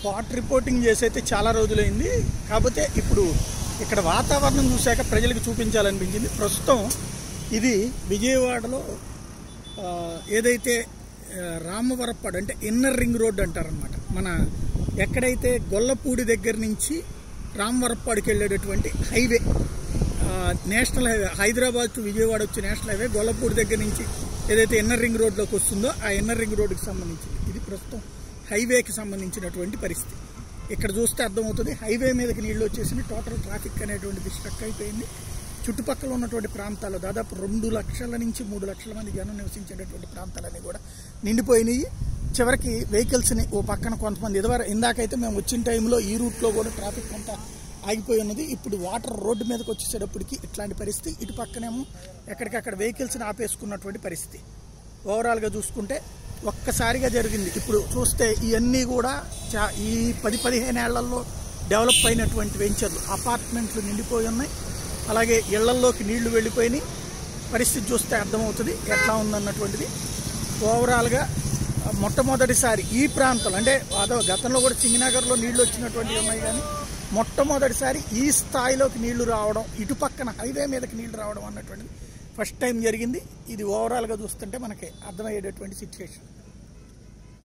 Spot reporting చేసి అయితే చాలా రోజులైంది. కాకపోతే ఇప్పుడు ఇక్కడ వాతావరణం చూశాక ప్రజలకు చూపించాలనిపించింది. ప్రస్తుతం ఇది విజయవాడలో ఏదైతే రామవరప్పాడు అంటే ఇన్నర్ రింగ్ రోడ్ అంటారనమాట. మన ఎక్కడైతే గొల్లపూడి దగ్గర నుంచి రామవరప్పాడుకి వెళ్ళేటటువంటి highway, national highway, Hyderabad to Vijayawada వచ్చే నేషనల్ హైవే గొల్లపూడి దగ్గర నుంచి ఏదైతే ఇన్నర్ రింగ్ రోడ్లోకి వస్తుందో ఆ ఇన్నర్ రింగ్ రోడ్డుకి సంబంధించింది. ఇది ప్రస్తుతం హైవేకి సంబంధించినటువంటి పరిస్థితి. ఇక్కడ చూస్తే అర్థమవుతుంది, హైవే మీదకి నీళ్లు వచ్చేసింది. టోటల్ ట్రాఫిక్ అనేటువంటిది స్ట్రక్ అయిపోయింది. చుట్టుపక్కల ఉన్నటువంటి ప్రాంతాల్లో దాదాపు 2 లక్షల నుంచి 3 లక్షల మంది జనం నివసించేటటువంటి ప్రాంతాలన్నీ కూడా నిండిపోయినాయి. చివరికి వెహికల్స్ని ఓ పక్కన కొంతమంది ఇందాకైతే మేము వచ్చిన టైంలో ఈ రూట్లో కూడా ట్రాఫిక్ అంతా ఆగిపోయి ఉన్నది. ఇప్పుడు వాటర్ రోడ్డు మీదకి వచ్చేసేటప్పటికి ఇట్లాంటి పరిస్థితి. ఇటు పక్కనేమో ఎక్కడికక్కడ వెహికల్స్ని ఆపేసుకున్నటువంటి పరిస్థితి. ఓవరాల్గా చూసుకుంటే ఒక్కసారిగా జరిగింది. ఇప్పుడు చూస్తే ఇవన్నీ కూడా ఈ 10-15 ఏళ్లలో డెవలప్ అయినటువంటి వెంచర్లు, అపార్ట్మెంట్లు నిండిపోయి ఉన్నాయి. అలాగే ఇళ్లల్లోకి నీళ్లు వెళ్ళిపోయినాయి. పరిస్థితి చూస్తే అర్థమవుతుంది ఎట్లా ఉందన్నటువంటిది. ఓవరాల్గా మొట్టమొదటిసారి ఈ ప్రాంతంలో, అంటే గతంలో కూడా సింగనగర్లో నీళ్లు వచ్చినటువంటివి ఉన్నాయి, కానీ మొట్టమొదటిసారి ఈ స్థాయిలోకి నీళ్లు రావడం, ఇటు పక్కన హైవే మీదకి నీళ్లు రావడం అన్నటువంటిది ఫస్ట్ టైం జరిగింది. ఇది ఓవరాల్గా చూస్తుంటే మనకి అర్థమయ్యేటటువంటి సిచ్యువేషన్.